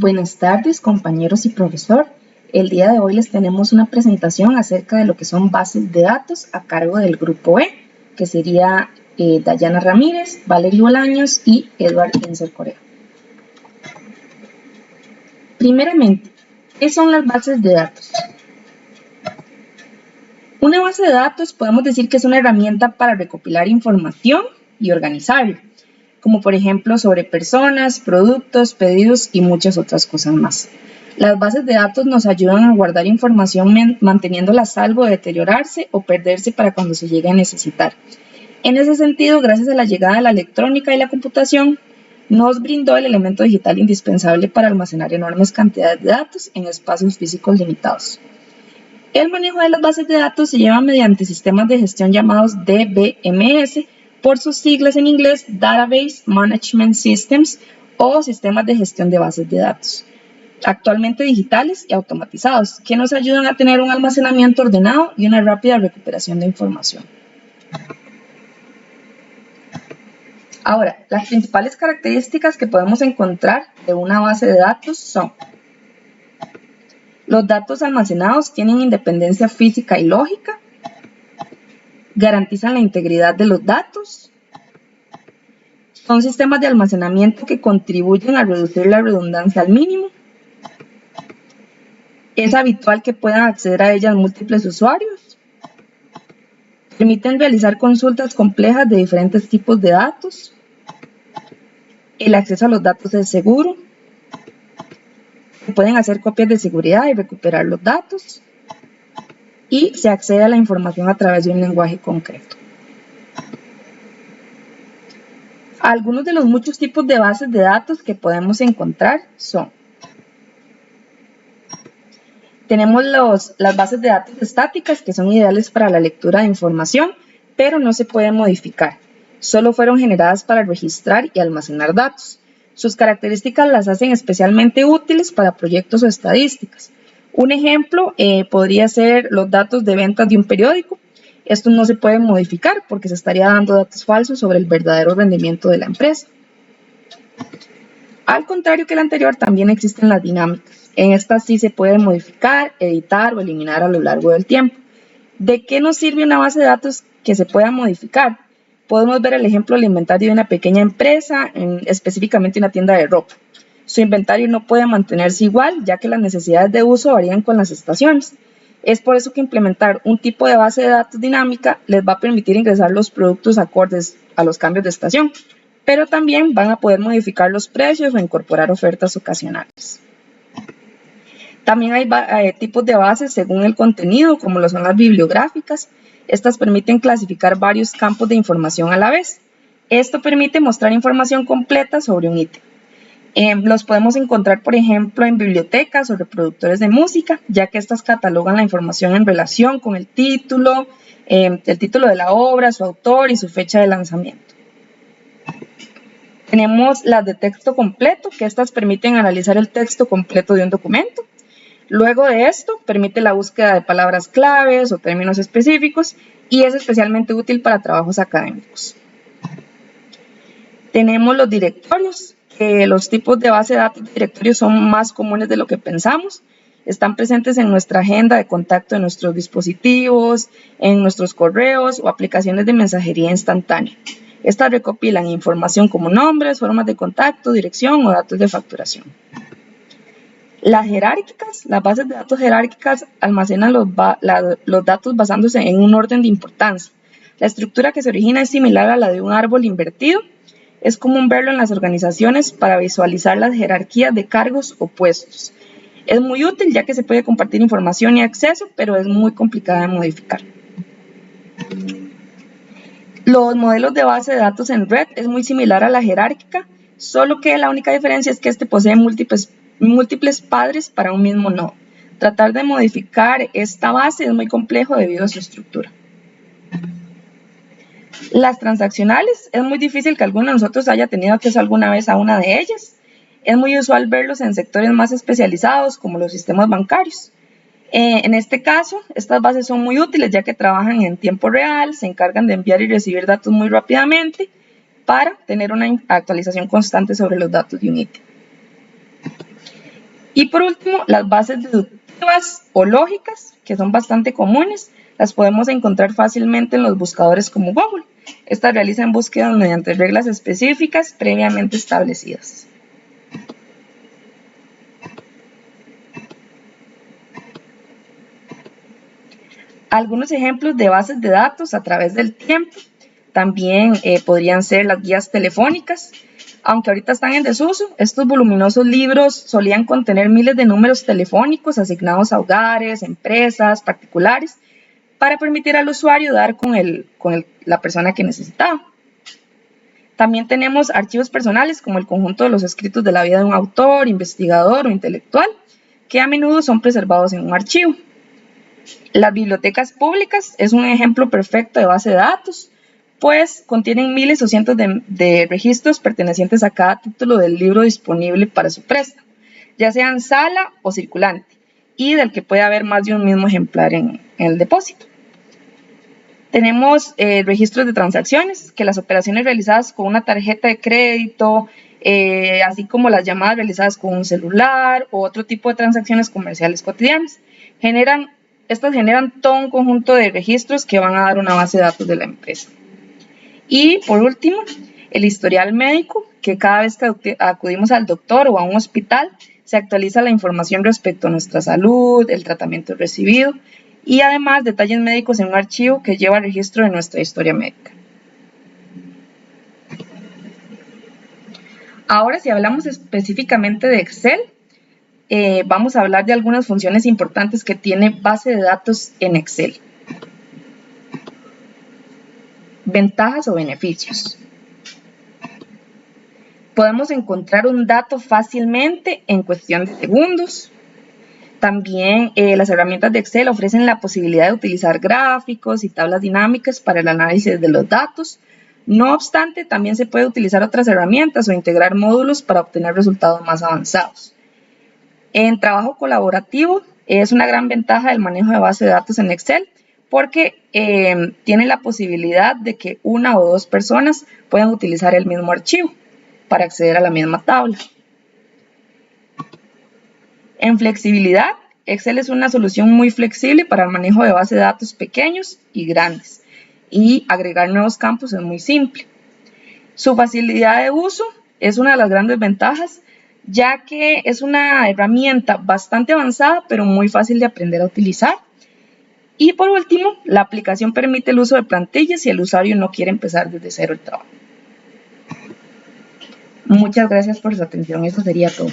Buenas tardes, compañeros y profesor. El día de hoy les tenemos una presentación acerca de lo que son bases de datos a cargo del grupo E, que sería Dayana Ramírez, Valerie Bolaños y Edward Enzer Corea. Primeramente, ¿qué son las bases de datos? Una base de datos podemos decir que es una herramienta para recopilar información y organizarla, como por ejemplo sobre personas, productos, pedidos y muchas otras cosas más. Las bases de datos nos ayudan a guardar información manteniéndola a salvo de deteriorarse o perderse para cuando se llegue a necesitar. En ese sentido, gracias a la llegada de la electrónica y la computación, nos brindó el elemento digital indispensable para almacenar enormes cantidades de datos en espacios físicos limitados. El manejo de las bases de datos se lleva mediante sistemas de gestión llamados DBMS, por sus siglas en inglés Database Management Systems o sistemas de gestión de bases de datos, actualmente digitales y automatizados, que nos ayudan a tener un almacenamiento ordenado y una rápida recuperación de información. Ahora, las principales características que podemos encontrar de una base de datos son: los datos almacenados tienen independencia física y lógica, garantizan la integridad de los datos, son sistemas de almacenamiento que contribuyen a reducir la redundancia al mínimo, es habitual que puedan acceder a ellas múltiples usuarios, permiten realizar consultas complejas de diferentes tipos de datos, el acceso a los datos es seguro, se pueden hacer copias de seguridad y recuperar los datos, y se accede a la información a través de un lenguaje concreto. Algunos de los muchos tipos de bases de datos que podemos encontrar son: tenemos las bases de datos estáticas, que son ideales para la lectura de información, pero no se pueden modificar. Solo fueron generadas para registrar y almacenar datos. Sus características las hacen especialmente útiles para proyectos o estadísticas. Un ejemplo podría ser los datos de ventas de un periódico. Estos no se pueden modificar porque se estaría dando datos falsos sobre el verdadero rendimiento de la empresa. Al contrario que el anterior, también existen las dinámicas. En estas sí se puede modificar, editar o eliminar a lo largo del tiempo. ¿De qué nos sirve una base de datos que se pueda modificar? Podemos ver el ejemplo del inventario de una pequeña empresa, específicamente una tienda de ropa. Su inventario no puede mantenerse igual, ya que las necesidades de uso varían con las estaciones. Es por eso que implementar un tipo de base de datos dinámica les va a permitir ingresar los productos acordes a los cambios de estación, pero también van a poder modificar los precios o incorporar ofertas ocasionales. También hay tipos de bases según el contenido, como lo son las bibliográficas. Estas permiten clasificar varios campos de información a la vez. Esto permite mostrar información completa sobre un ítem. Los podemos encontrar, por ejemplo, en bibliotecas o reproductores de música, ya que estas catalogan la información en relación con el título de la obra, su autor y su fecha de lanzamiento. Tenemos las de texto completo, que estas permiten analizar el texto completo de un documento. Luego de esto, permite la búsqueda de palabras claves o términos específicos y es especialmente útil para trabajos académicos. Tenemos los directorios, que los tipos de base de datos de directorios son más comunes de lo que pensamos. Están presentes en nuestra agenda de contacto de nuestros dispositivos, en nuestros correos o aplicaciones de mensajería instantánea. Estas recopilan información como nombres, formas de contacto, dirección o datos de facturación. Las jerárquicas, las bases de datos jerárquicas almacenan los datos basándose en un orden de importancia. La estructura que se origina es similar a la de un árbol invertido. Es común verlo en las organizaciones para visualizar las jerarquías de cargos o puestos. Es muy útil ya que se puede compartir información y acceso, pero es muy complicada de modificar. Los modelos de base de datos en red es muy similar a la jerárquica, solo que la única diferencia es que este posee múltiples padres para un mismo nodo. Tratar de modificar esta base es muy complejo debido a su estructura. Las transaccionales, es muy difícil que alguno de nosotros haya tenido acceso alguna vez a una de ellas. Es muy usual verlos en sectores más especializados como los sistemas bancarios. En este caso, estas bases son muy útiles ya que trabajan en tiempo real, se encargan de enviar y recibir datos muy rápidamente para tener una actualización constante sobre los datos de un ítem. Y por último, las bases deductivas o lógicas, que son bastante comunes, las podemos encontrar fácilmente en los buscadores como Google. Estas realizan búsquedas mediante reglas específicas previamente establecidas. Algunos ejemplos de bases de datos a través del tiempo también podrían ser las guías telefónicas. Aunque ahorita están en desuso, estos voluminosos libros solían contener miles de números telefónicos asignados a hogares, empresas, particulares, para permitir al usuario dar con la persona que necesitaba. También tenemos archivos personales como el conjunto de los escritos de la vida de un autor, investigador o intelectual, que a menudo son preservados en un archivo. Las bibliotecas públicas es un ejemplo perfecto de base de datos, pues contienen miles o cientos de registros pertenecientes a cada título del libro disponible para su préstamo, ya sea en sala o circulante, y del que puede haber más de un mismo ejemplar en el depósito. Tenemos registros de transacciones, que las operaciones realizadas con una tarjeta de crédito, así como las llamadas realizadas con un celular o otro tipo de transacciones comerciales cotidianas, estas generan todo un conjunto de registros que van a dar una base de datos de la empresa. Y por último, el historial médico, que cada vez que acudimos al doctor o a un hospital, se actualiza la información respecto a nuestra salud, el tratamiento recibido y además detalles médicos en un archivo que lleva registro de nuestra historia médica. Ahora, si hablamos específicamente de Excel, vamos a hablar de algunas funciones importantes que tiene base de datos en Excel. Ventajas o beneficios. Podemos encontrar un dato fácilmente en cuestión de segundos. También las herramientas de Excel ofrecen la posibilidad de utilizar gráficos y tablas dinámicas para el análisis de los datos. No obstante, también se puede utilizar otras herramientas o integrar módulos para obtener resultados más avanzados. En trabajo colaborativo es una gran ventaja del manejo de base de datos en Excel porque tiene la posibilidad de que una o dos personas puedan utilizar el mismo archivo para acceder a la misma tabla. En flexibilidad, Excel es una solución muy flexible para el manejo de bases de datos pequeños y grandes y agregar nuevos campos es muy simple. Su facilidad de uso es una de las grandes ventajas, ya que es una herramienta bastante avanzada pero muy fácil de aprender a utilizar. Y por último, la aplicación permite el uso de plantillas si el usuario no quiere empezar desde cero el trabajo. Muchas gracias por su atención, eso sería todo.